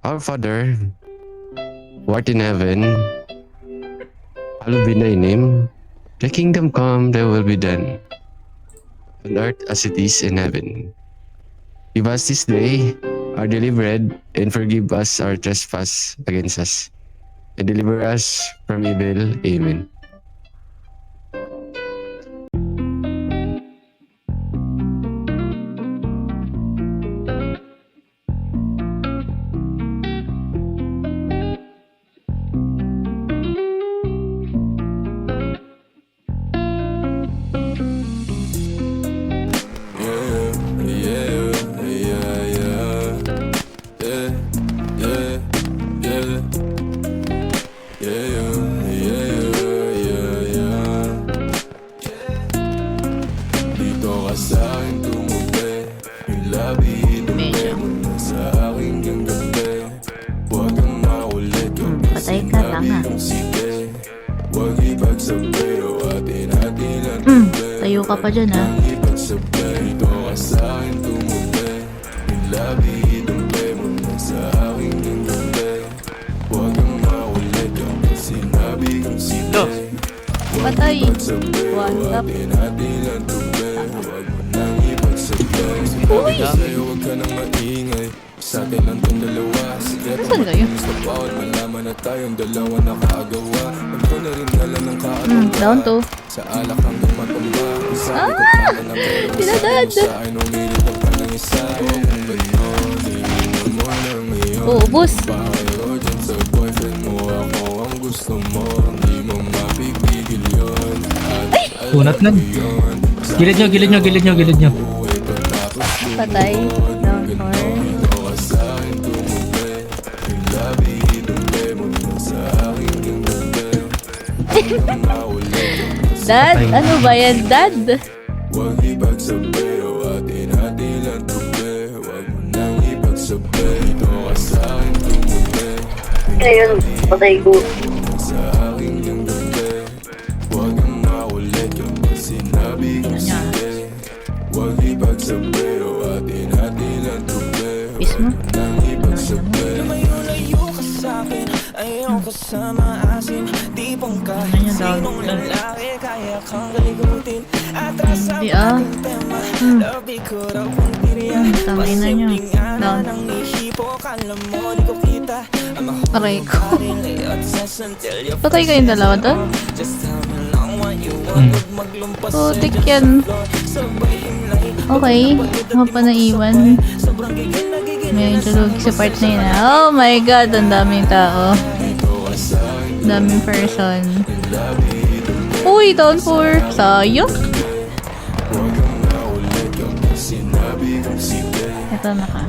Our Father, who art in heaven, hallowed be thy name. Thy kingdom come, thy will be done, on earth as it is in heaven. Give us this day our daily bread, and forgive us our trespass against us, and deliver us from evil. Amen. Dito ka sa'kin tumubi, yung labi Medyo. mo sa aking ganggabi. Huwag kang maulit kapag Patay ka lang, sinabi ha? kong sige. Huwag ipagsabi o atin-atin ang Tayo ka pa dyan, ha? ipagsabi. Dito ka sa'kin tumubi, yung labi mo sa aking ganggabi. Huwag kang maulit kapag sinabi kong sige. Patay. One up. Uy! Sa'yo huwag ka nang maingay, sa atin lang tong dalawa. Sikreto Saan kayo? matinis na bawal malaman na tayong dalawa nakagawa. Huwag ko na rin alam ng kaalaman. Down to. Sa alak hanggang matumba. Sa akin ko tama na pero Pinadad. sa akin umilit ang panang isa. Kung gayon, iniwan mo na ngayon. Uubos. Pahayo dyan sa boyfriend mo, ako ang gusto mo. Hindi mo mapipigil yun. Unat na. Gilid nyo, gilid nyo, gilid nyo, gilid nyo. Patay. Down for. Dad? Ano ba yan, Dad? Huwag ipagsabi o atin-atin lang tubi. Huwag mo nang ipagsabi. Ito ka sa'kin tumubi. Ngayon, patay ko. Sa aking ganggabi. Huwag kang maulit kapag sinabi kong sige. Huwag ipagsabi o atin-atin lang tubi. Peace mo. Nang ipagsabi. Layo ka sa'kin, ayaw ka sa maasim. Di bang kahit sinong lalaki kaya kang kaligutin. Atras ang Hindi, ah. ating tema, labi ko raw ang tiriya. Tangin na nyo. Pasimpleng ana Down. ng ihipo, kala mo di ko kita. Ang mga Aray ko. karilay at sasantelyo. Patay kayong dalawa doon? Just tell me lang what you want. Huwag maglumpas sa Putik dyan yan. sa floor. Sabay himlay, Okay. Ako pa naiwan. sobrang gigil na gigil. May intulog sa part na yun. Oh my God, ang daming tao. Daming person. Uy, down for. Sayang. Ito naka.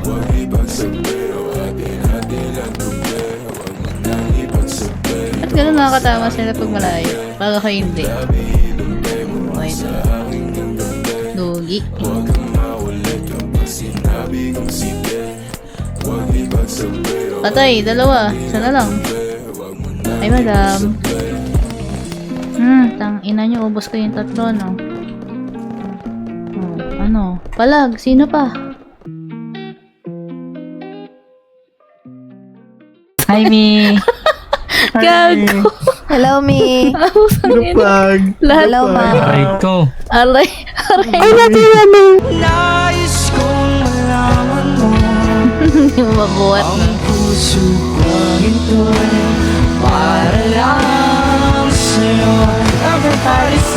Ba't ganun nakakatawa sila pag malayo? Baga kayo hindi. Wait. Lugi. Patay, dalawa. Sana lang. Ay, madam. Tang ina nyo, ubos ko yung tatlo, no? Oh, ano? Palag, sino pa? Hi, Mi! Gago. Hello, me. Pag! Lahat. Hello, ma. Aray ko! Aray. Aray. Nais kong malaman mo Hindi mo mabuhat. ang puso kong ito'y para lang sa'yo. Everybody's